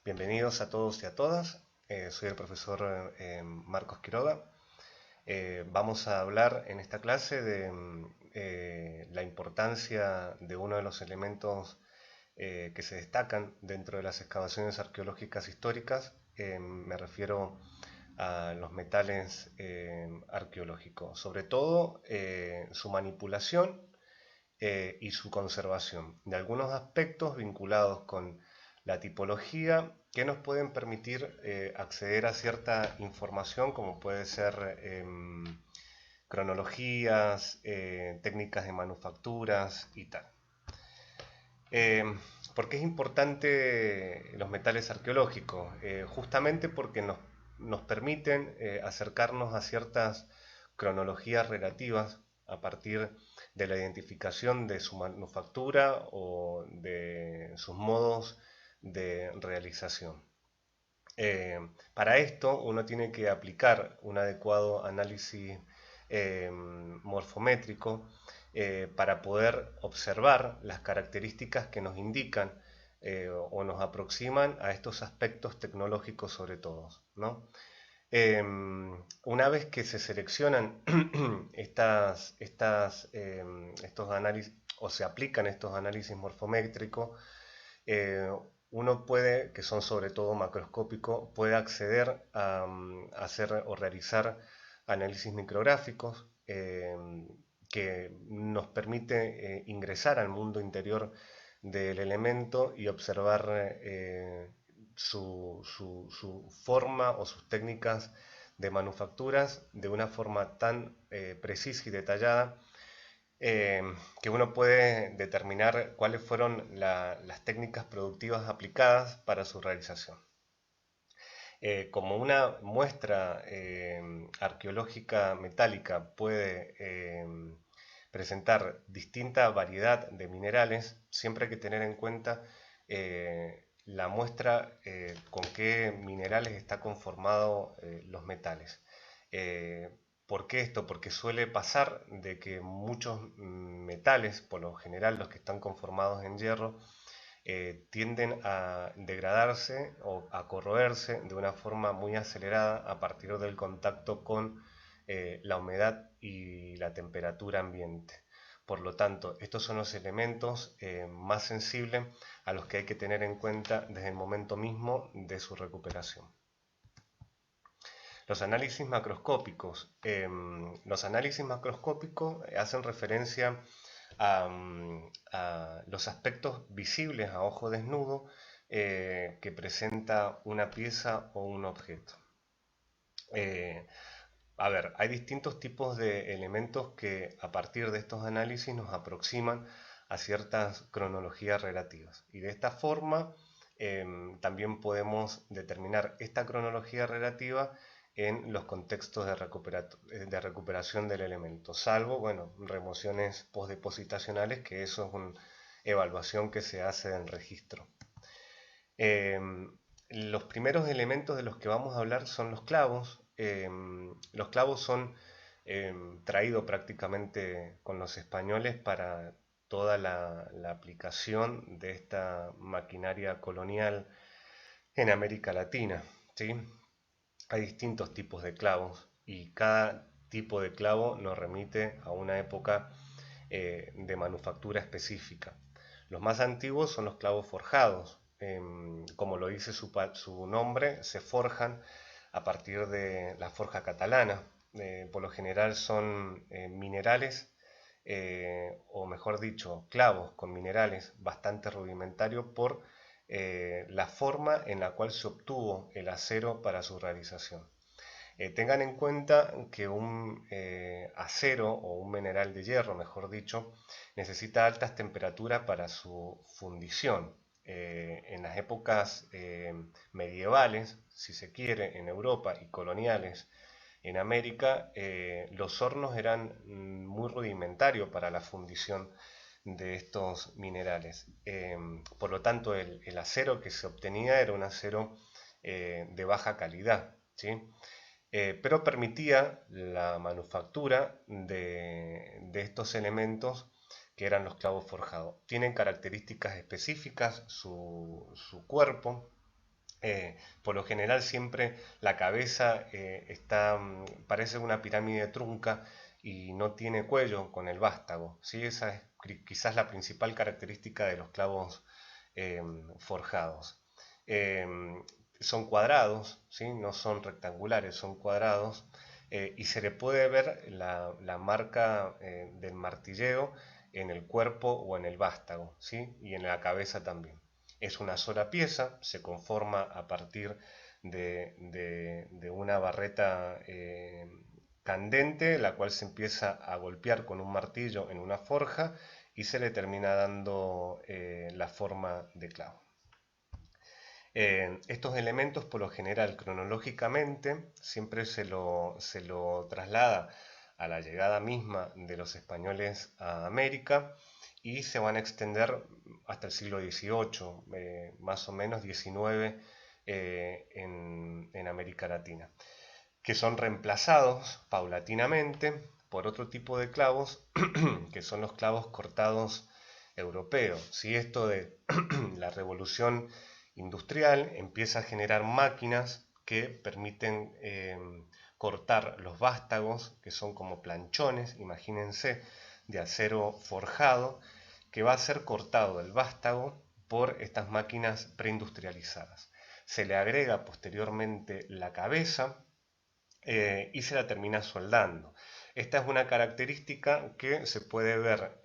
Bienvenidos a todos y a todas. Soy el profesor Marcos Quiroga. Vamos a hablar en esta clase de la importancia de uno de los elementos que se destacan dentro de las excavaciones arqueológicas históricas. Me refiero a los metales arqueológicos, sobre todo su manipulación y su conservación, de algunos aspectos vinculados con la tipología que nos pueden permitir acceder a cierta información, como puede ser cronologías, técnicas de manufacturas y tal. ¿Por qué es importante los metales arqueológicos? Justamente porque nos permiten acercarnos a ciertas cronologías relativas a partir de la identificación de su manufactura o de sus modos de realización. Para esto uno tiene que aplicar un adecuado análisis morfométrico para poder observar las características que nos indican o nos aproximan a estos aspectos tecnológicos sobre todo, ¿no? Una vez que se seleccionan estos análisis o se aplican estos análisis morfométricos, uno puede, que son sobre todo macroscópicos, puede acceder a hacer o realizar análisis micrográficos que nos permite ingresar al mundo interior del elemento y observar su forma o sus técnicas de manufacturas de una forma tan precisa y detallada que uno puede determinar cuáles fueron las técnicas productivas aplicadas para su realización. Como una muestra arqueológica metálica puede presentar distinta variedad de minerales, siempre hay que tener en cuenta la muestra con qué minerales está conformado los metales. ¿Por qué esto? Porque suele pasar de que muchos metales, por lo general los que están conformados en hierro, tienden a degradarse o a corroerse de una forma muy acelerada a partir del contacto con la humedad y la temperatura ambiente. Por lo tanto, estos son los elementos más sensibles a los que hay que tener en cuenta desde el momento mismo de su recuperación. Los análisis macroscópicos. Los análisis macroscópicos hacen referencia a los aspectos visibles a ojo desnudo que presenta una pieza o un objeto. Hay distintos tipos de elementos que a partir de estos análisis nos aproximan a ciertas cronologías relativas. Y de esta forma también podemos determinar esta cronología relativa en los contextos de recuperación del elemento, salvo, bueno, remociones postdepositacionales, que eso es una evaluación que se hace del registro. Los primeros elementos de los que vamos a hablar son los clavos. Los clavos son traídos prácticamente con los españoles para toda la aplicación de esta maquinaria colonial en América Latina, ¿sí? Hay distintos tipos de clavos y cada tipo de clavo nos remite a una época de manufactura específica. Los más antiguos son los clavos forjados. Como lo dice su nombre, se forjan a partir de la forja catalana. Por lo general son minerales, o mejor dicho, clavos con minerales bastante rudimentarios por la forma en la cual se obtuvo el acero para su realización. Tengan en cuenta que un acero o un mineral de hierro, mejor dicho, necesita altas temperaturas para su fundición. En las épocas medievales, si se quiere, en Europa y coloniales en América, los hornos eran muy rudimentarios para la fundición de estos minerales. Por lo tanto, el acero que se obtenía era un acero de baja calidad, ¿sí? Pero permitía la manufactura de estos elementos que eran los clavos forjados. Tienen características específicas su cuerpo, Por lo general siempre la cabeza parece una pirámide trunca y no tiene cuello con el vástago, ¿sí? Esa es quizás la principal característica de los clavos eh, forjados. Eh, Son cuadrados, ¿sí? No son rectangulares, son cuadrados, y se le puede ver la marca del martilleo en el cuerpo o en el vástago, ¿sí? Y en la cabeza también. Es una sola pieza, se conforma a partir de una barreta candente, la cual se empieza a golpear con un martillo en una forja y se le termina dando la forma de clavo. Estos elementos, por lo general, cronológicamente, siempre se lo traslada a la llegada misma de los españoles a América y se van a extender hasta el siglo XVIII, más o menos XIX, en América Latina, que son reemplazados paulatinamente por otro tipo de clavos, que son los clavos cortados europeos. Si esto de la revolución industrial empieza a generar máquinas que permiten cortar los vástagos, que son como planchones, imagínense, de acero forjado, que va a ser cortado el vástago por estas máquinas preindustrializadas. Se le agrega posteriormente la cabeza y se la termina soldando. Esta es una característica que se puede ver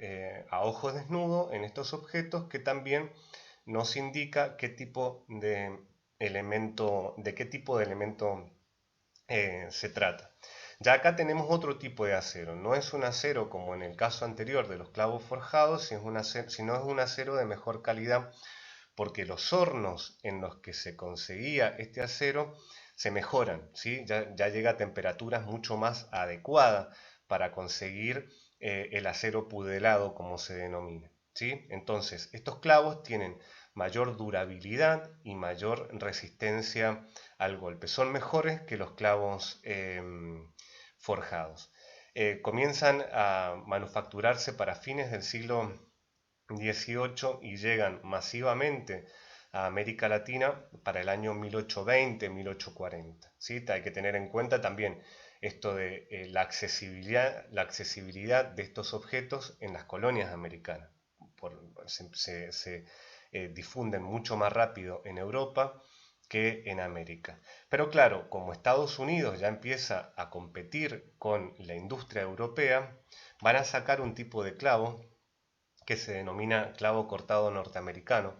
a ojo desnudo en estos objetos, que también nos indica qué tipo de elemento se trata. Ya acá tenemos otro tipo de acero. No es un acero como en el caso anterior de los clavos forjados, sino es un acero de mejor calidad, porque los hornos en los que se conseguía este acero se mejoran, ¿sí? Ya llega a temperaturas mucho más adecuadas para conseguir el acero pudelado, como se denomina, ¿sí? Entonces, estos clavos tienen mayor durabilidad y mayor resistencia al golpe. Son mejores que los clavos forjados. Comienzan a manufacturarse para fines del siglo XVIII y llegan masivamente a América Latina para el año 1820-1840. ¿Sí? Hay que tener en cuenta también esto de la accesibilidad de estos objetos en las colonias americanas. Se difunden mucho más rápido en Europa que en América. Pero claro, como Estados Unidos ya empieza a competir con la industria europea, van a sacar un tipo de clavo que se denomina clavo cortado norteamericano.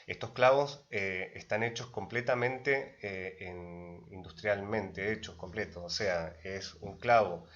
Estos clavos están hechos completamente industrialmente, hechos completos, o sea, es un clavo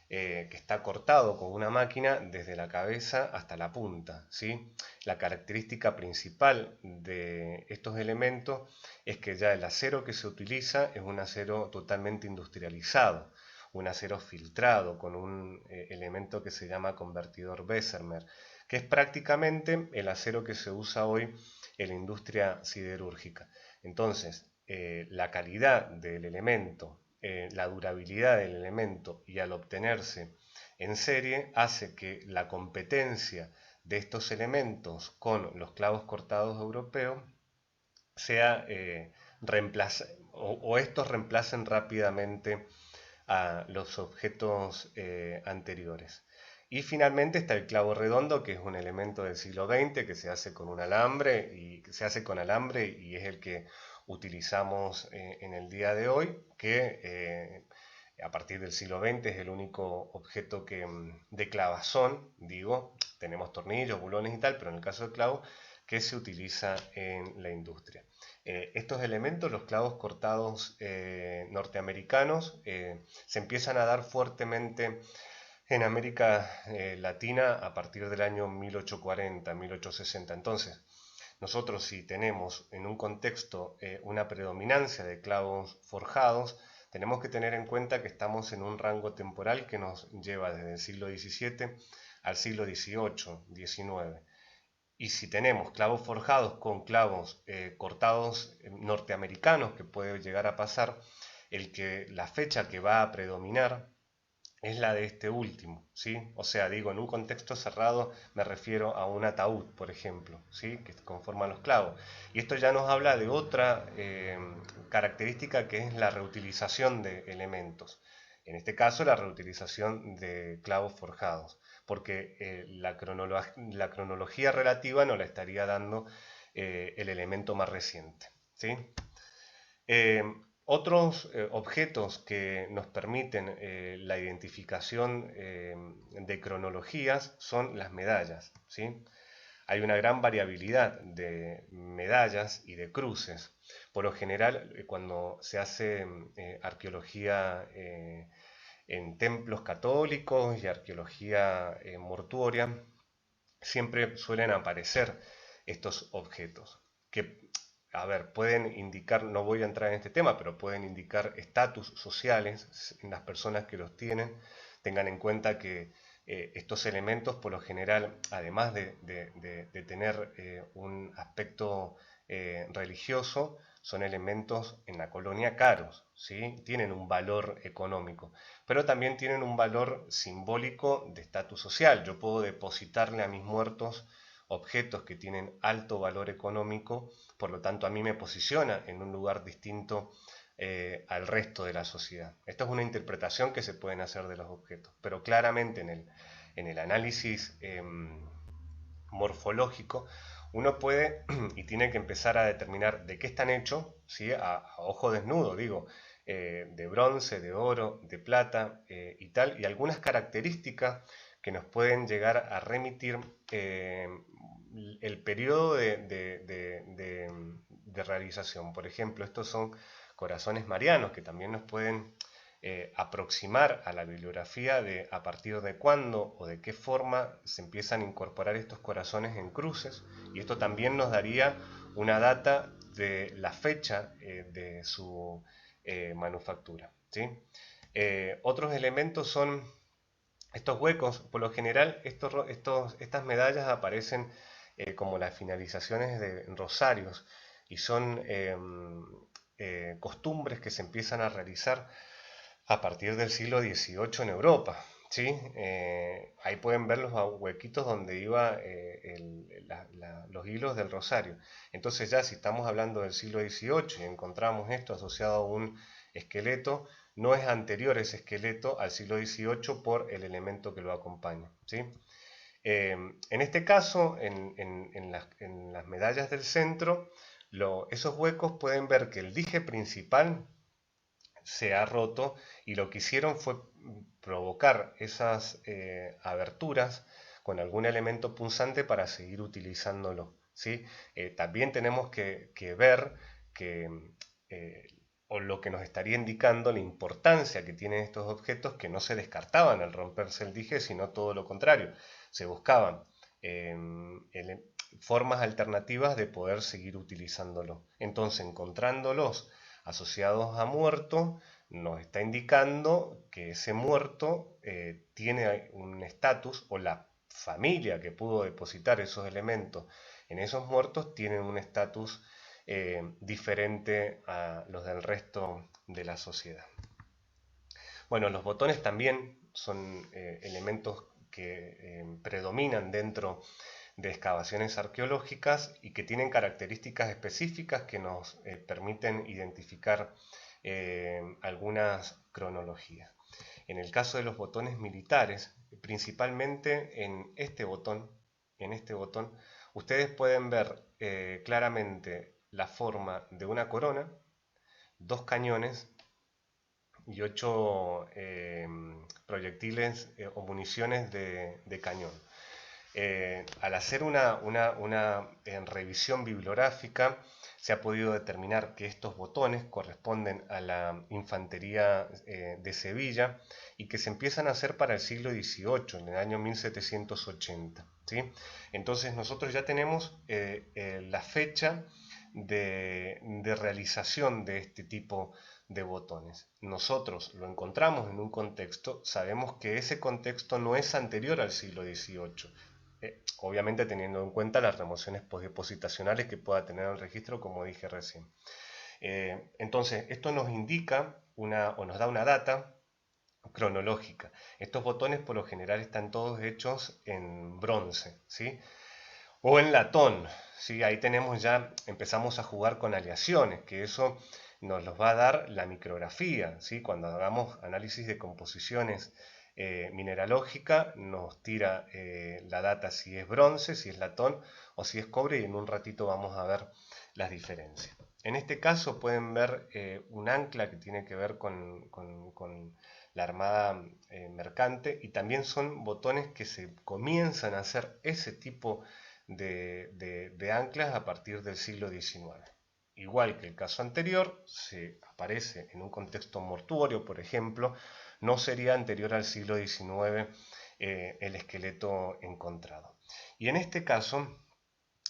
que está cortado con una máquina desde la cabeza hasta la punta, ¿sí? La característica principal de estos elementos es que ya el acero que se utiliza es un acero totalmente industrializado, un acero filtrado con un elemento que se llama convertidor Bessemer, que es prácticamente el acero que se usa hoy en la industria siderúrgica. Entonces, la calidad del elemento, la durabilidad del elemento y al obtenerse en serie hace que la competencia de estos elementos con los clavos cortados europeos sea o estos reemplacen rápidamente a los objetos anteriores. Y finalmente está el clavo redondo, que es un elemento del siglo XX que se hace con un alambre y es el que utilizamos en el día de hoy, que a partir del siglo XX es el único objeto de clavazón, digo, tenemos tornillos, bulones y tal, pero en el caso del clavo, que se utiliza en la industria. Estos elementos, los clavos cortados norteamericanos, se empiezan a dar fuertemente en América Latina a partir del año 1840, 1860. Entonces, nosotros si tenemos en un contexto una predominancia de clavos forjados, tenemos que tener en cuenta que estamos en un rango temporal que nos lleva desde el siglo XVII al siglo XVIII, XIX. Y si tenemos clavos forjados con clavos cortados norteamericanos, que puede llegar a pasar, la fecha que va a predominar es la de este último, ¿sí? O sea, digo, en un contexto cerrado me refiero a un ataúd, por ejemplo, ¿sí? Que conforman los clavos. Y esto ya nos habla de otra característica, que es la reutilización de elementos. En este caso, la reutilización de clavos forjados, porque la cronología relativa nos la estaría dando el elemento más reciente, ¿sí? Eh, Otros objetos que nos permiten la identificación de cronologías son las medallas, ¿sí? Hay una gran variabilidad de medallas y de cruces. Por lo general, cuando se hace arqueología en templos católicos y arqueología mortuoria, siempre suelen aparecer estos objetos que, a ver, pueden indicar, no voy a entrar en este tema, pero pueden indicar estatus sociales en las personas que los tienen. Tengan en cuenta que estos elementos, por lo general, además de tener un aspecto religioso, son elementos en la colonia caros, ¿sí? Tienen un valor económico, pero también tienen un valor simbólico de estatus social. Yo puedo depositarle a mis muertos objetos que tienen alto valor económico, por lo tanto a mí me posiciona en un lugar distinto al resto de la sociedad. Esto es una interpretación que se pueden hacer de los objetos, pero claramente en el análisis morfológico uno puede y tiene que empezar a determinar de qué están hechos, ¿sí? A ojo desnudo, digo, de bronce, de oro, de plata y tal, y algunas características que nos pueden llegar a remitir el periodo de realización. Por ejemplo, estos son corazones marianos que también nos pueden aproximar a la bibliografía de a partir de cuándo o de qué forma se empiezan a incorporar estos corazones en cruces, y esto también nos daría una data de la fecha de su manufactura, ¿sí? Otros elementos son estos huecos. Por lo general estas medallas aparecen como las finalizaciones de rosarios, y son costumbres que se empiezan a realizar a partir del siglo XVIII en Europa, ¿sí? Ahí pueden ver los huequitos donde iba los hilos del rosario. Entonces ya si estamos hablando del siglo XVIII y encontramos esto asociado a un esqueleto, no es anterior ese esqueleto al siglo XVIII por el elemento que lo acompaña, ¿sí? En este caso, en las medallas del centro, esos huecos pueden ver que el dije principal se ha roto, y lo que hicieron fue provocar esas aberturas con algún elemento punzante para seguir utilizándolo, ¿sí? También tenemos que ver que, eh, o lo que nos estaría indicando la importancia que tienen estos objetos, que no se descartaban al romperse el dije, sino todo lo contrario, se buscaban eh, formas alternativas de poder seguir utilizándolo. Entonces, encontrándolos asociados a muerto, nos está indicando que ese muerto tiene un estatus, o la familia que pudo depositar esos elementos en esos muertos tienen un estatus diferente a los del resto de la sociedad. Bueno, los botones también son elementos que predominan dentro de excavaciones arqueológicas y que tienen características específicas que nos permiten identificar algunas cronologías. En el caso de los botones militares, principalmente en este botón, ustedes pueden ver claramente la forma de una corona, dos cañones y 8 proyectiles o municiones de cañón. Al hacer una revisión bibliográfica, se ha podido determinar que estos botones corresponden a la infantería de Sevilla, y que se empiezan a hacer para el siglo XVIII, en el año 1780, ¿sí? Entonces nosotros ya tenemos la fecha de realización de este tipo de botones. Nosotros lo encontramos en un contexto, sabemos que ese contexto no es anterior al siglo XVIII, obviamente teniendo en cuenta las remociones posdepositacionales que pueda tener el registro, como dije recién. Entonces, esto nos indica o nos da una data cronológica. Estos botones por lo general están todos hechos en bronce, ¿sí? O en latón, ¿sí? Ahí tenemos ya, empezamos a jugar con aleaciones, que eso nos los va a dar la micrografía, ¿sí? Cuando hagamos análisis de composiciones mineralógica, nos tira la data si es bronce, si es latón o si es cobre, y en un ratito vamos a ver las diferencias. En este caso pueden ver un ancla que tiene que ver con la Armada Mercante, y también son botones que se comienzan a hacer ese tipo de anclas a partir del siglo XIX. Igual que el caso anterior, se aparece en un contexto mortuorio, por ejemplo, no sería anterior al siglo XIX el esqueleto encontrado. Y en este caso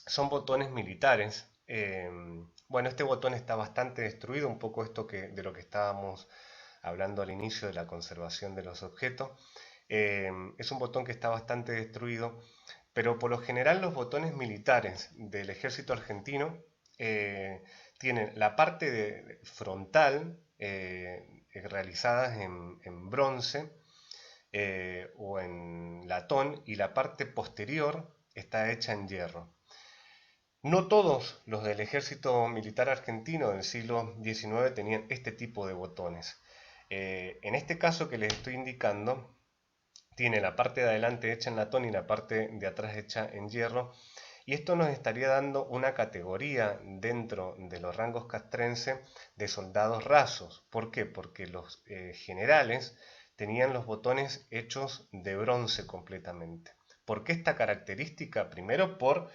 son botones militares. Bueno, este botón está bastante destruido, un poco esto de lo que estábamos hablando al inicio de la conservación de los objetos. Es un botón que está bastante destruido, pero por lo general los botones militares del ejército argentino tienen la parte frontal realizadas en bronce o en latón, y la parte posterior está hecha en hierro. No todos los del ejército militar argentino del siglo XIX tenían este tipo de botones. En este caso que les estoy indicando, tiene la parte de adelante hecha en latón y la parte de atrás hecha en hierro, y esto nos estaría dando una categoría dentro de los rangos castrenses de soldados rasos. ¿Por qué? Porque los generales tenían los botones hechos de bronce completamente. ¿Por qué esta característica? Primero, por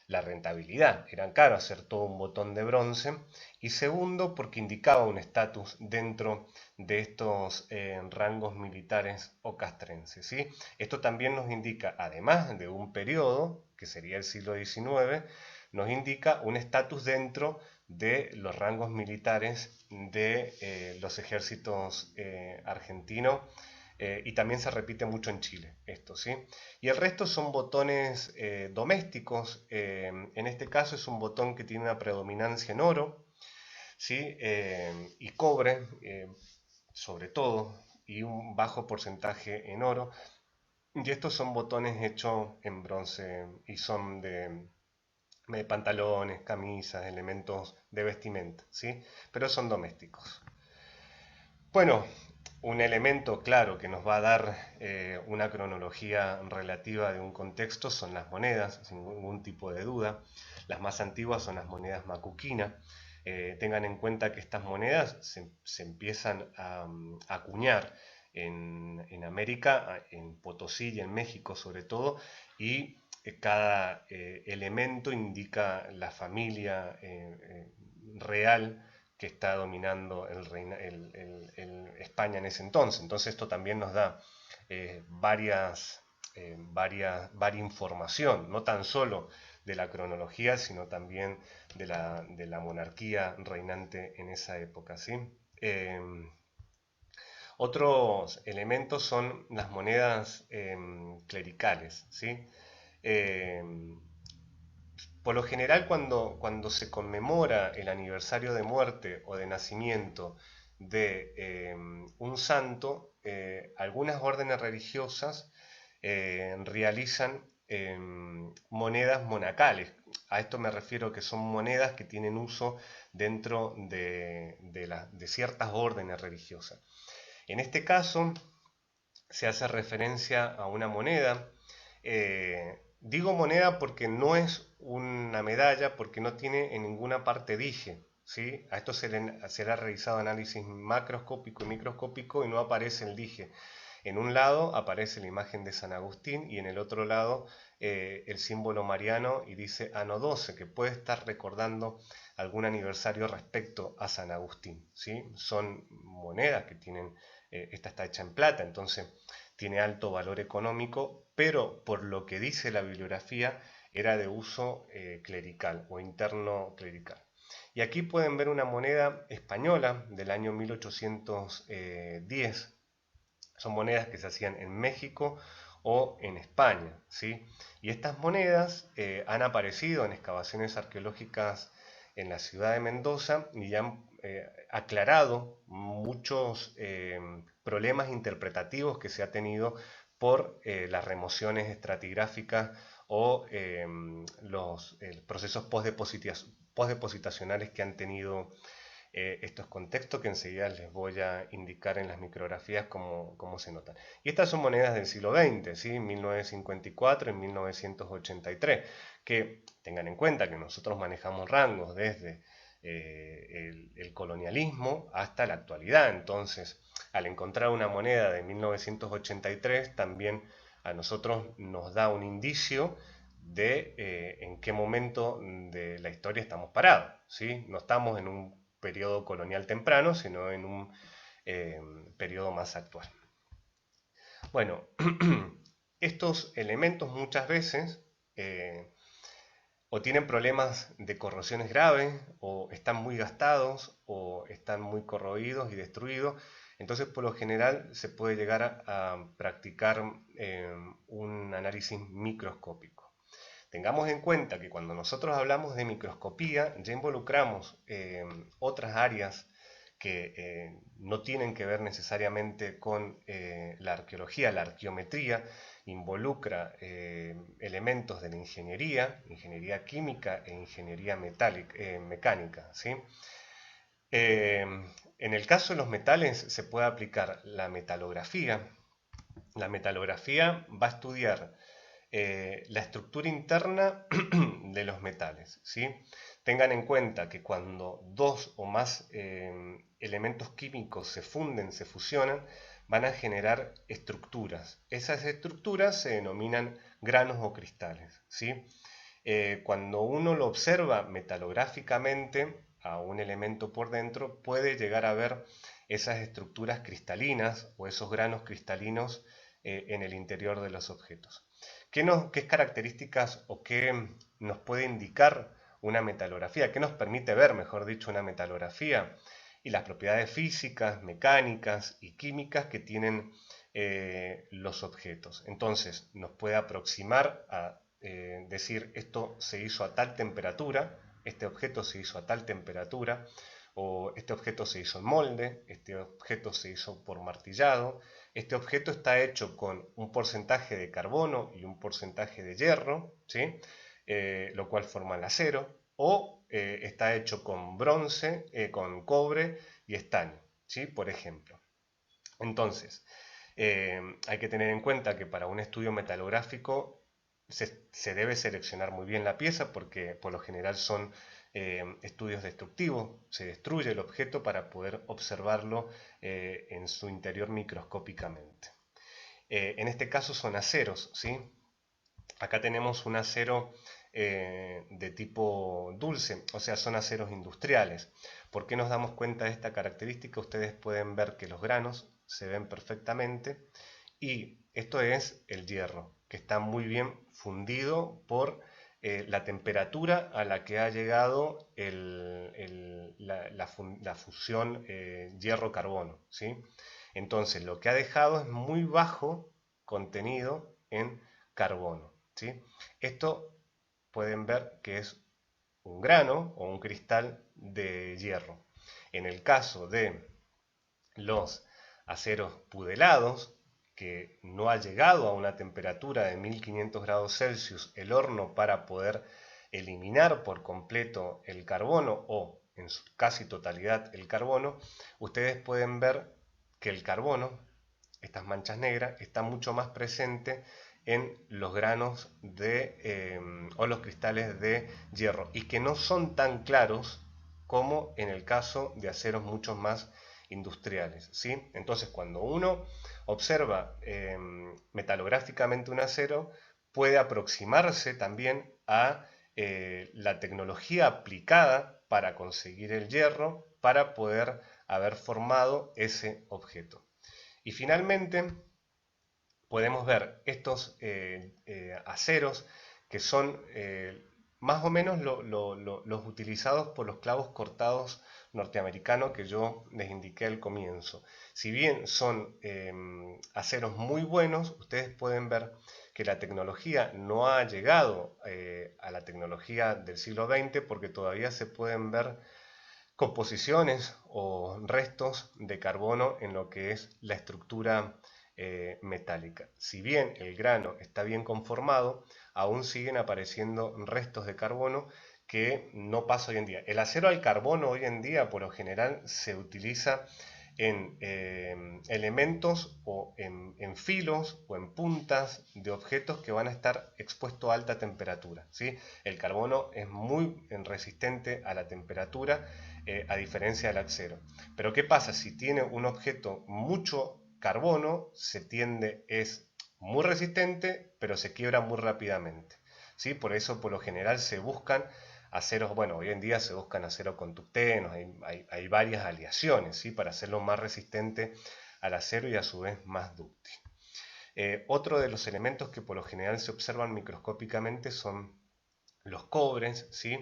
la rentabilidad, era caro hacer todo un botón de bronce, y segundo, porque indicaba un estatus dentro de estos rangos militares o castrenses, ¿sí? Esto también nos indica, además de un periodo, que sería el siglo XIX, nos indica un estatus dentro de los rangos militares de los ejércitos argentinos, y también se repite mucho en Chile esto, ¿sí? Y el resto son botones domésticos. En este caso es un botón que tiene una predominancia en oro, ¿sí? Y cobre, sobre todo, y un bajo porcentaje en oro. Y estos son botones hechos en bronce y son de pantalones, camisas, elementos de vestimenta, ¿sí? Pero son domésticos. Bueno, un elemento claro que nos va a dar una cronología relativa de un contexto son las monedas, sin ningún tipo de duda. Las más antiguas son las monedas macuquina. Tengan en cuenta que estas monedas se empiezan a acuñar en América, en Potosí y en México sobre todo, y cada elemento indica la familia real que está dominando España en ese entonces. Entonces esto también nos da varias información, no tan solo de la cronología, sino también de la monarquía reinante en esa época, ¿sí? Otros elementos son las monedas clericales, ¿sí? Por lo general, cuando se conmemora el aniversario de muerte o de nacimiento de un santo, algunas órdenes religiosas realizan monedas monacales. A esto me refiero que son monedas que tienen uso dentro de ciertas órdenes religiosas. En este caso, se hace referencia a una moneda. Digo moneda porque no es una medalla, porque no tiene en ninguna parte dije, ¿sí? A esto se le ha realizado análisis macroscópico y microscópico y no aparece el dije. En un lado aparece la imagen de San Agustín y en el otro lado el símbolo mariano y dice Ano 12, que puede estar recordando algún aniversario respecto a San Agustín, ¿sí? Son monedas que tienen, esta está hecha en plata, entonces tiene alto valor económico, pero por lo que dice la bibliografía era de uso clerical o interno clerical. Y aquí pueden ver una moneda española del año 1810. Son monedas que se hacían en México o en España, ¿sí? Y estas monedas han aparecido en excavaciones arqueológicas en la ciudad de Mendoza y han aclarado muchos problemas interpretativos que se ha tenido por las remociones estratigráficas o los procesos postdepositacionales que han tenido estos contextos, que enseguida les voy a indicar en las micrografías cómo se notan. Y estas son monedas del siglo XX, ¿sí? 1954 y 1983, que tengan en cuenta que nosotros manejamos rangos desde el colonialismo hasta la actualidad. Entonces, al encontrar una moneda de 1983, también a nosotros nos da un indicio de en qué momento de la historia estamos parados, ¿sí? No estamos en un periodo colonial temprano, sino en un periodo más actual. Bueno, estos elementos muchas veces o tienen problemas de corrosiones graves, o están muy gastados, o están muy corroídos y destruidos. Entonces, por lo general, se puede llegar a practicar un análisis microscópico. Tengamos en cuenta que cuando nosotros hablamos de microscopía, ya involucramos otras áreas que no tienen que ver necesariamente con la arqueología. La arqueometría involucra elementos de la ingeniería química e ingeniería mecánica, ¿sí? En el caso de los metales se puede aplicar la metalografía. La metalografía va a estudiar la estructura interna de los metales, ¿sí? Tengan en cuenta que cuando dos o más elementos químicos se funden, se fusionan, van a generar estructuras. Esas estructuras se denominan granos o cristales, ¿sí? Cuando uno lo observa metalográficamente a un elemento por dentro, puede llegar a ver esas estructuras cristalinas o esos granos cristalinos en el interior de los objetos. ¿Qué características o qué nos puede indicar una metalografía? ¿Qué nos permite ver, mejor dicho, una metalografía? Y las propiedades físicas, mecánicas y químicas que tienen los objetos. Entonces, nos puede aproximar a decir esto se hizo a tal temperatura, este objeto se hizo a tal temperatura, o este objeto se hizo en molde, este objeto se hizo por martillado, este objeto está hecho con un porcentaje de carbono y un porcentaje de hierro, ¿sí? Lo cual forma el acero, o está hecho con bronce, con cobre y estaño, ¿sí? Por ejemplo. Entonces, hay que tener en cuenta que para un estudio metalográfico se debe seleccionar muy bien la pieza porque por lo general son estudios destructivos, se destruye el objeto para poder observarlo en su interior microscópicamente. En este caso son aceros, ¿sí? Acá tenemos un acero de tipo dulce, o sea, son aceros industriales. ¿Por qué nos damos cuenta de esta característica? Ustedes pueden ver que los granos se ven perfectamente y esto es el hierro, que está muy bien fundido por la temperatura a la que ha llegado la fusión hierro-carbono, ¿sí? Entonces lo que ha dejado es muy bajo contenido en carbono, ¿sí? Esto pueden ver que es un grano o un cristal de hierro. En el caso de los aceros pudelados, que no ha llegado a una temperatura de 1500 grados Celsius el horno para poder eliminar por completo el carbono o en su casi totalidad el carbono, ustedes pueden ver que el carbono, estas manchas negras, está mucho más presente en los granos o los cristales de hierro y que no son tan claros como en el caso de aceros mucho más industriales, ¿sí? Entonces, cuando uno observa metalográficamente un acero, puede aproximarse también a la tecnología aplicada para conseguir el hierro, para poder haber formado ese objeto. Y finalmente, podemos ver estos aceros que son más o menos los utilizados por los clavos cortados norteamericanos que yo les indiqué al comienzo. Si bien son aceros muy buenos, ustedes pueden ver que la tecnología no ha llegado a la tecnología del siglo XX porque todavía se pueden ver composiciones o restos de carbono en lo que es la estructura metálica. Si bien el grano está bien conformado, aún siguen apareciendo restos de carbono que no pasa hoy en día. El acero al carbono hoy en día por lo general se utiliza en elementos o en filos o en puntas de objetos que van a estar expuestos a alta temperatura, ¿sí? El carbono es muy resistente a la temperatura, a diferencia del acero. Pero ¿qué pasa? Si tiene un objeto mucho carbono, es muy resistente, pero se quiebra muy rápidamente, ¿sí? Por eso por lo general se buscan aceros, bueno, hoy en día se buscan acero con tungstenos, hay varias aleaciones, ¿sí? Para hacerlo más resistente al acero y a su vez más dúctil. Otro de los elementos que por lo general se observan microscópicamente son los cobres, ¿sí?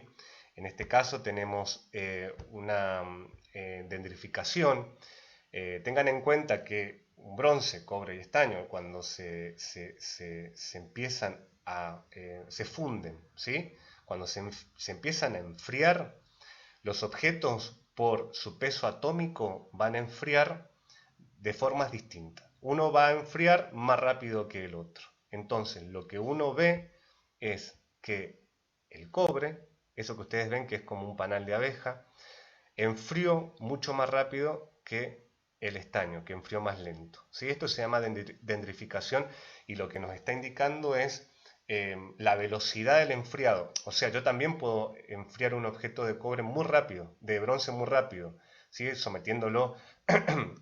En este caso tenemos una dendrificación. Tengan en cuenta que bronce, cobre y estaño, cuando se empiezan se funden, ¿sí? Cuando se empiezan a enfriar, los objetos por su peso atómico van a enfriar de formas distintas. Uno va a enfriar más rápido que el otro. Entonces, lo que uno ve es que el cobre, eso que ustedes ven que es como un panal de abeja, enfrió mucho más rápido que el estaño, que enfrió más lento. ¿Sí? Esto se llama dendrificación y lo que nos está indicando es la velocidad del enfriado. O sea, yo también puedo enfriar un objeto de cobre muy rápido, de bronce muy rápido, ¿sí? Sometiéndolo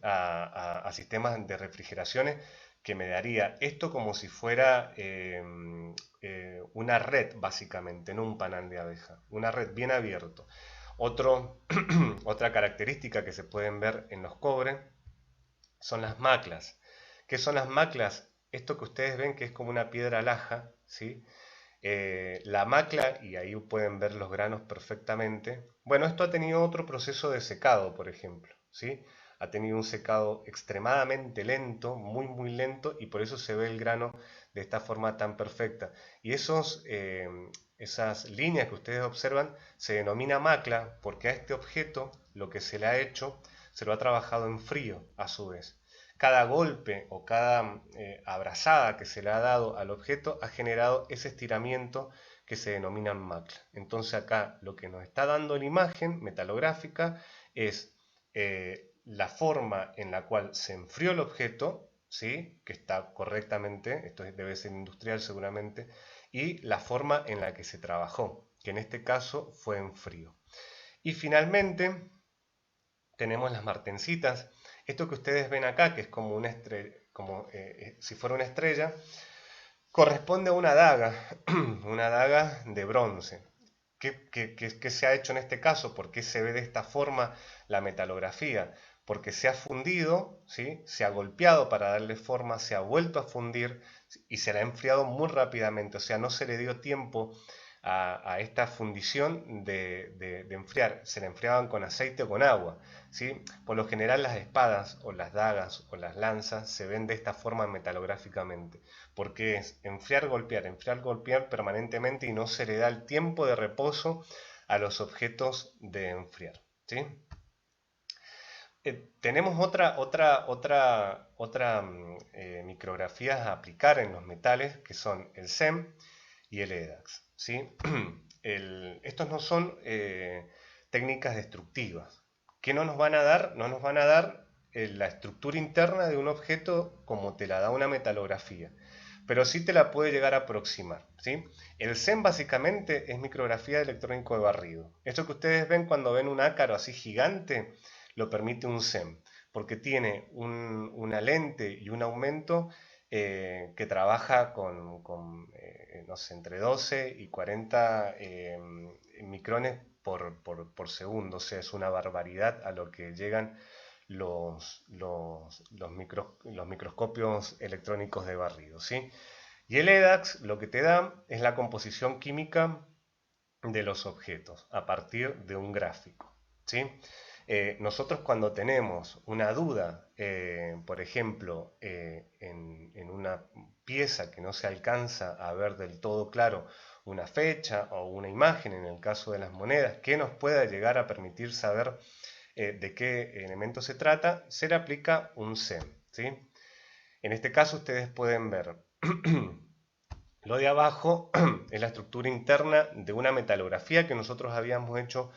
a sistemas de refrigeraciones que me daría esto como si fuera una red, básicamente, no un panal de abeja, una red bien abierto. Otra característica que se pueden ver en los cobres son las maclas. ¿Qué son las maclas? Esto que ustedes ven que es como una piedra laja, ¿sí? La macla, y ahí pueden ver los granos perfectamente. Bueno, esto ha tenido otro proceso de secado, por ejemplo, ¿sí? Ha tenido un secado extremadamente lento, muy muy lento, y por eso se ve el grano de esta forma tan perfecta. Y esas líneas que ustedes observan se denomina macla porque a este objeto lo que se le ha hecho se lo ha trabajado en frío a su vez. Cada golpe o cada abrazada que se le ha dado al objeto ha generado ese estiramiento que se denomina macla. Entonces acá lo que nos está dando la imagen metalográfica es la forma en la cual se enfrió el objeto, ¿sí? Que está correctamente, esto debe ser industrial seguramente, y la forma en la que se trabajó, que en este caso fue en frío. Y finalmente tenemos las martencitas. Esto que ustedes ven acá, que es como una estrella, como si fuera una estrella, corresponde a una daga de bronce. ¿Qué se ha hecho en este caso? ¿Por qué se ve de esta forma la metalografía? Porque se ha fundido, ¿sí? Se ha golpeado para darle forma, se ha vuelto a fundir y se la ha enfriado muy rápidamente. O sea, no se le dio tiempo a esta fundición de enfriar. Se la enfriaban con aceite o con agua, ¿sí? Por lo general las espadas o las dagas o las lanzas se ven de esta forma metalográficamente, porque es enfriar, golpear permanentemente y no se le da el tiempo de reposo a los objetos de enfriar, ¿sí? Tenemos otra micrografías a aplicar en los metales que son el SEM y el EDAX, ¿sí? Estos no son técnicas destructivas. ¿Qué no nos van a dar? No nos van a dar la estructura interna de un objeto como te la da una metalografía, pero sí te la puede llegar a aproximar, ¿sí? El SEM básicamente es micrografía de electrónico de barrido. Esto que ustedes ven cuando ven un ácaro así gigante, lo permite un SEM, porque tiene una lente y un aumento que trabaja no sé, entre 12 y 40 micrones por segundo, o sea, es una barbaridad a lo que llegan los microscopios electrónicos de barrido, ¿sí? Y el EDAX lo que te da es la composición química de los objetos a partir de un gráfico, ¿sí? Nosotros cuando tenemos una duda, por ejemplo, en una pieza que no se alcanza a ver del todo claro una fecha o una imagen, en el caso de las monedas, que nos pueda llegar a permitir saber de qué elemento se trata, se le aplica un SEM, ¿sí? En este caso ustedes pueden ver lo de abajo es la estructura interna de una metalografía que nosotros habíamos hecho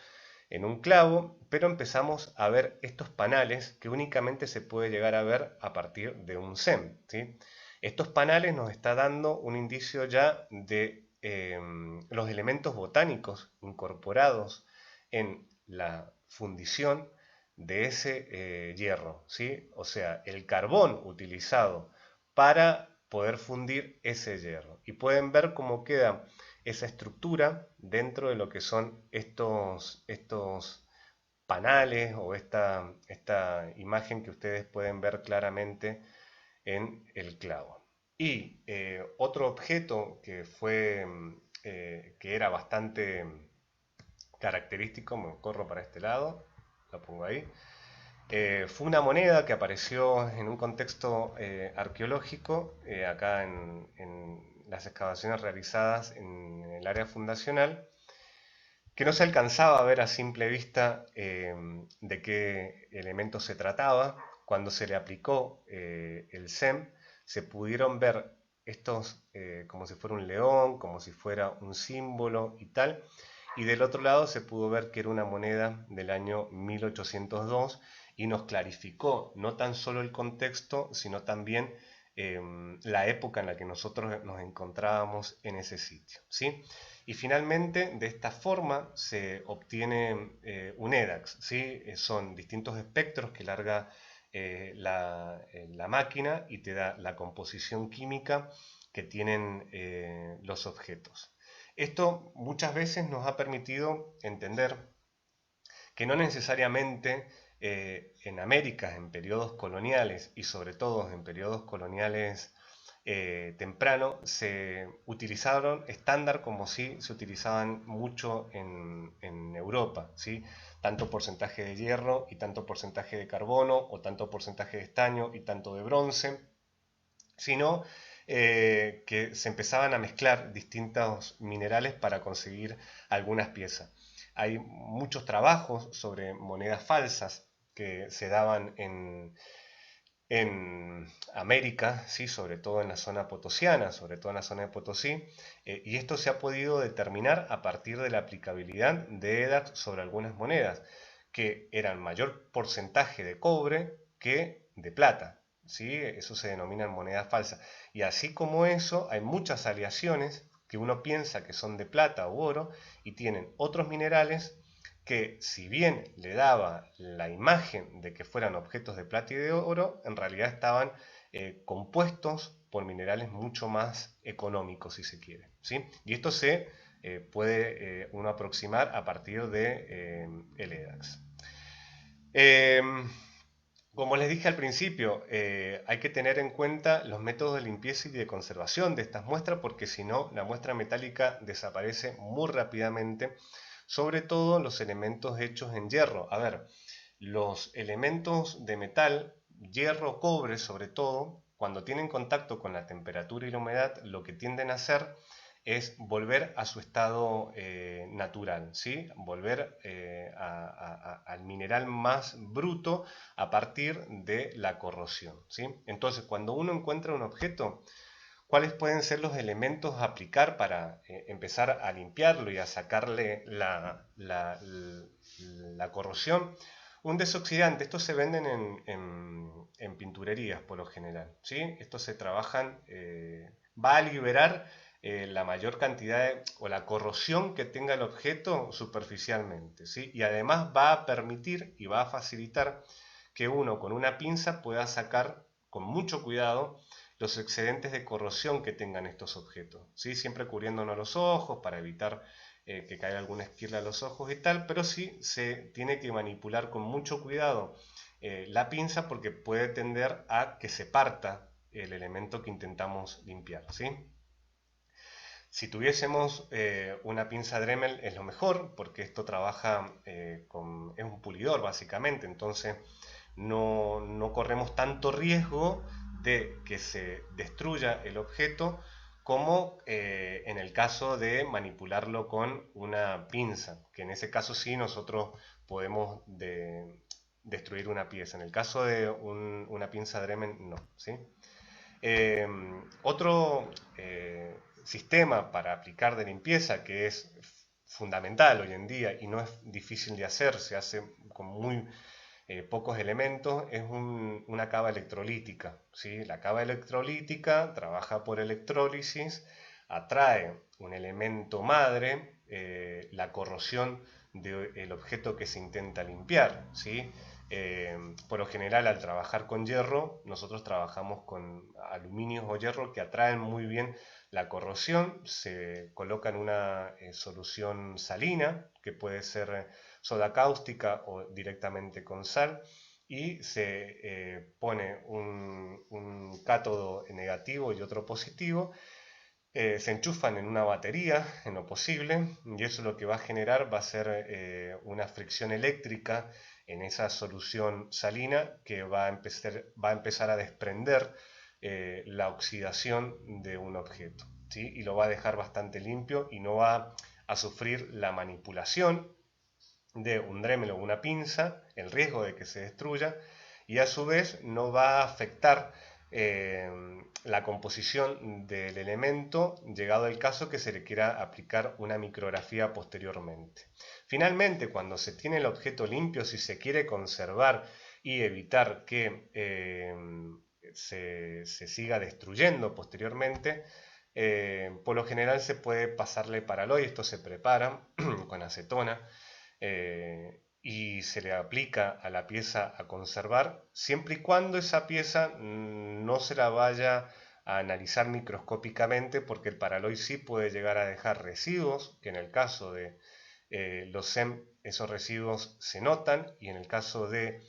en un clavo, pero empezamos a ver estos panales que únicamente se puede llegar a ver a partir de un SEM, ¿sí? Estos panales nos está dando un indicio ya de los elementos botánicos incorporados en la fundición de ese hierro, ¿sí? O sea, el carbón utilizado para poder fundir ese hierro. Y pueden ver cómo queda esa estructura dentro de lo que son estos panales o esta imagen que ustedes pueden ver claramente en el clavo. Y otro objeto que era bastante característico, me corro para este lado, lo pongo ahí, fue una moneda que apareció en un contexto arqueológico, acá en las excavaciones realizadas en el área fundacional, que no se alcanzaba a ver a simple vista de qué elemento se trataba. Cuando se le aplicó el SEM, se pudieron ver estos como si fuera un león, como si fuera un símbolo y tal. Y del otro lado se pudo ver que era una moneda del año 1802 y nos clarificó no tan solo el contexto, sino también la época en la que nosotros nos encontrábamos en ese sitio, ¿sí? Y finalmente, de esta forma se obtiene un EDAX, ¿sí? Son distintos espectros que larga la máquina y te da la composición química que tienen los objetos. Esto muchas veces nos ha permitido entender que no necesariamente en América, en periodos coloniales y sobre todo en periodos coloniales temprano, se utilizaron estándar como si se utilizaban mucho en Europa, ¿sí? Tanto porcentaje de hierro y tanto porcentaje de carbono, o tanto porcentaje de estaño y tanto de bronce, sino que se empezaban a mezclar distintos minerales para conseguir algunas piezas. Hay muchos trabajos sobre monedas falsas que se daban en América, ¿sí? Sobre todo en la zona potosiana, sobre todo en la zona de Potosí, y esto se ha podido determinar a partir de la aplicabilidad de EDAX sobre algunas monedas, que eran mayor porcentaje de cobre que de plata, ¿sí? Eso se denomina moneda falsa. Y así como eso, hay muchas aleaciones que uno piensa que son de plata u oro y tienen otros minerales que, si bien le daba la imagen de que fueran objetos de plata y de oro, en realidad estaban compuestos por minerales mucho más económicos, si se quiere, ¿sí? Y esto se puede uno aproximar a partir de el EDAX. Como les dije al principio, hay que tener en cuenta los métodos de limpieza y de conservación de estas muestras, porque si no, la muestra metálica desaparece muy rápidamente, sobre todo los elementos hechos en hierro. A ver, los elementos de metal, hierro, cobre sobre todo, cuando tienen contacto con la temperatura y la humedad, lo que tienden a hacer es volver a su estado natural, ¿sí? Volver al mineral más bruto a partir de la corrosión, ¿sí? Entonces, cuando uno encuentra un objeto, ¿cuáles pueden ser los elementos a aplicar para empezar a limpiarlo y a sacarle la corrosión? Un desoxidante, estos se venden en pinturerías por lo general, ¿sí? Estos se trabajan, va a liberar la mayor cantidad o la corrosión que tenga el objeto superficialmente, ¿sí? Y además va a permitir y va a facilitar que uno con una pinza pueda sacar con mucho cuidado los excedentes de corrosión que tengan estos objetos, ¿sí? Siempre cubriéndonos los ojos para evitar que caiga alguna esquirla a los ojos y tal, pero sí se tiene que manipular con mucho cuidado la pinza, porque puede tender a que se parta el elemento que intentamos limpiar, ¿sí? Si tuviésemos una pinza Dremel es lo mejor, porque esto trabaja es un pulidor básicamente, entonces no corremos tanto riesgo de que se destruya el objeto como en el caso de manipularlo con una pinza, que en ese caso sí nosotros podemos destruir una pieza. En el caso de una pinza Dremen, no, ¿sí? Eh, Otro sistema para aplicar de limpieza que es fundamental hoy en día y no es difícil de hacer, se hace con muy pocos elementos, es una cava electrolítica, ¿sí? La cava electrolítica trabaja por electrólisis, atrae un elemento madre, la corrosión del objeto que se intenta limpiar, ¿sí? Por lo general, al trabajar con hierro, nosotros trabajamos con aluminios o hierro que atraen muy bien la corrosión, se coloca en una solución salina, que puede ser soda cáustica o directamente con sal, y se pone un cátodo negativo y otro positivo, se enchufan en una batería en lo posible, y eso lo que va a generar va a ser una fricción eléctrica en esa solución salina que va a empezar a desprender la oxidación de un objeto, ¿sí? Y lo va a dejar bastante limpio y no va a sufrir la manipulación de un Dremel o una pinza, el riesgo de que se destruya, y a su vez no va a afectar eh, la composición del elemento, llegado el caso que se le quiera aplicar una micrografía posteriormente. Finalmente, cuando se tiene el objeto limpio, si se quiere conservar y evitar que se siga destruyendo posteriormente, por lo general se puede pasarle paraloy, esto se prepara con acetona, y se le aplica a la pieza a conservar, siempre y cuando esa pieza no se la vaya a analizar microscópicamente, porque el paraloid sí puede llegar a dejar residuos, que en el caso de los SEM esos residuos se notan, y en el caso de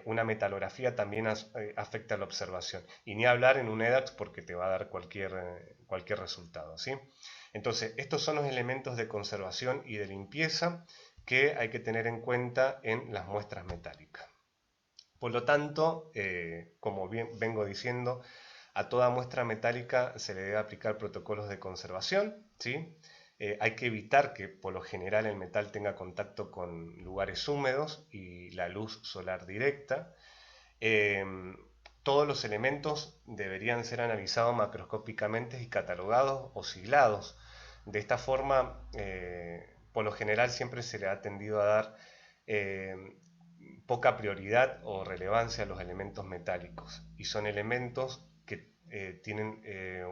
una metalografía también afecta la observación. Y ni hablar en un EDAX porque te va a dar cualquier resultado, ¿sí? Entonces, estos son los elementos de conservación y de limpieza que hay que tener en cuenta en las muestras metálicas. Por lo tanto, como bien vengo diciendo, a toda muestra metálica se le debe aplicar protocolos de conservación, ¿sí? Hay que evitar que por lo general el metal tenga contacto con lugares húmedos y la luz solar directa. Eh, Todos los elementos deberían ser analizados macroscópicamente y catalogados o siglados. De esta forma, por lo general siempre se le ha tendido a dar eh, poca prioridad o relevancia a los elementos metálicos, y son elementos que tienen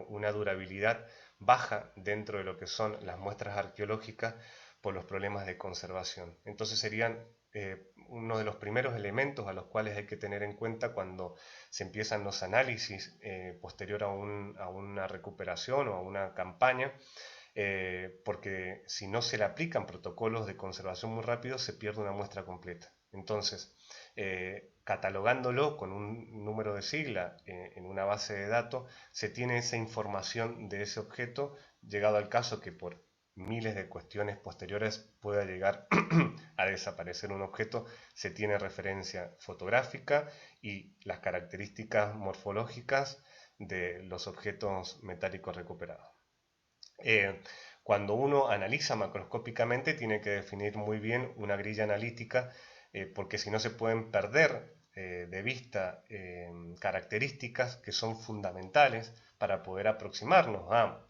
una durabilidad baja dentro de lo que son las muestras arqueológicas por los problemas de conservación. Entonces serían uno de los primeros elementos a los cuales hay que tener en cuenta cuando se empiezan los análisis posterior a una recuperación o a una campaña, porque si no se le aplican protocolos de conservación muy rápido se pierde una muestra completa. Entonces, catalogándolo con un número de sigla en una base de datos, se tiene esa información de ese objeto, llegado al caso que por miles de cuestiones posteriores pueda llegar a desaparecer un objeto, se tiene referencia fotográfica y las características morfológicas de los objetos metálicos recuperados. Cuando uno analiza macroscópicamente tiene que definir muy bien una grilla analítica, porque si no se pueden perder de vista características que son fundamentales para poder aproximarnos a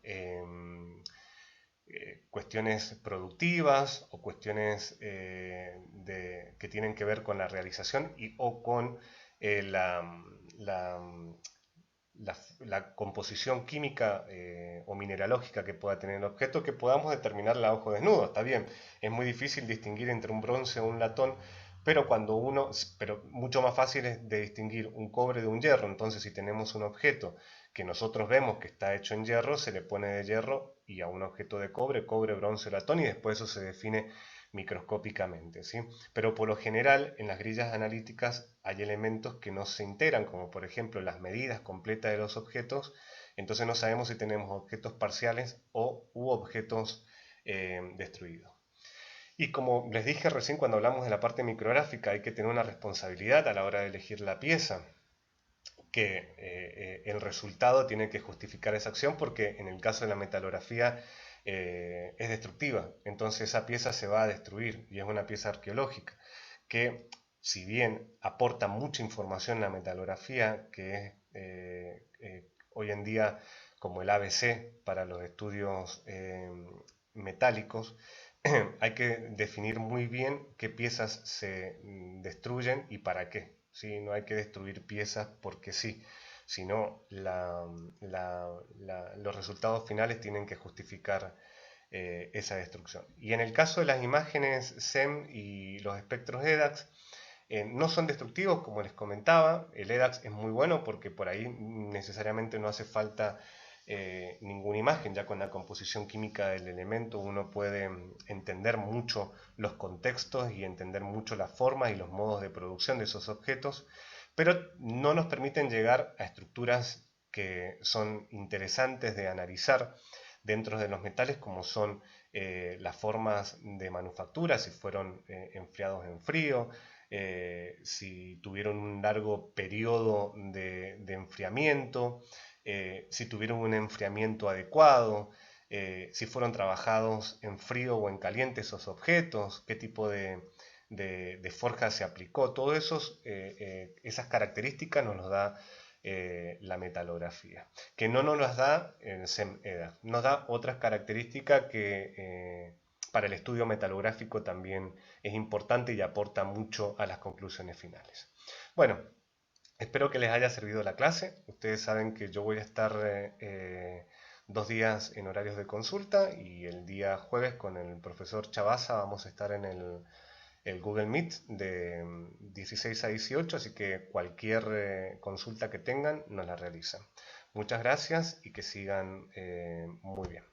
cuestiones productivas o cuestiones que tienen que ver con la realización o con la, la composición química o mineralógica que pueda tener el objeto, que podamos determinarla a ojo desnudo. Está bien, es muy difícil distinguir entre un bronce o un latón, pero mucho más fácil es de distinguir un cobre de un hierro. Entonces, si tenemos un objeto que nosotros vemos que está hecho en hierro, se le pone de hierro, y a un objeto de cobre, cobre, bronce, latón, y después eso se define microscópicamente, ¿sí? Pero por lo general en las grillas analíticas hay elementos que no se integran, como por ejemplo las medidas completas de los objetos, entonces no sabemos si tenemos objetos parciales u objetos destruidos. Y como les dije recién cuando hablamos de la parte micrográfica, hay que tener una responsabilidad a la hora de elegir la pieza, que el resultado tiene que justificar esa acción porque en el caso de la metalografía es destructiva, entonces esa pieza se va a destruir y es una pieza arqueológica que si bien aporta mucha información en la metalografía, que es hoy en día como el ABC para los estudios metálicos, hay que definir muy bien qué piezas se destruyen y para qué. ¿Sí? No hay que destruir piezas porque sí, sino los resultados finales tienen que justificar esa destrucción. Y en el caso de las imágenes SEM y los espectros EDAX, no son destructivos, como les comentaba. El EDAX es muy bueno porque por ahí necesariamente no hace falta ninguna imagen. Ya con la composición química del elemento uno puede entender mucho los contextos y entender mucho las formas y los modos de producción de esos objetos, pero no nos permiten llegar a estructuras que son interesantes de analizar dentro de los metales, como son las formas de manufactura, si fueron enfriados en frío, si tuvieron un largo periodo de enfriamiento, si tuvieron un enfriamiento adecuado, si fueron trabajados en frío o en caliente esos objetos, qué tipo de forja se aplicó, todas esas características nos los da la metalografía, que no nos las da el SEM-EDA, nos da otras características que para el estudio metalográfico también es importante y aporta mucho a las conclusiones finales. Bueno, espero que les haya servido la clase. Ustedes saben que yo voy a estar 2 días en horarios de consulta y el día jueves con el profesor Chavasa vamos a estar en el Google Meet de 16 a 18, así que cualquier consulta que tengan nos la realizan. Muchas gracias y que sigan muy bien.